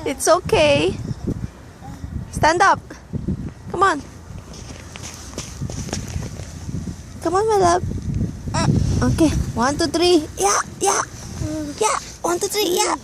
It's okay. Stand up. Come on. Come on, my love. Okay. 1, 2, 3. Yeah, yeah. Yeah. 1, 2, 3. Yeah.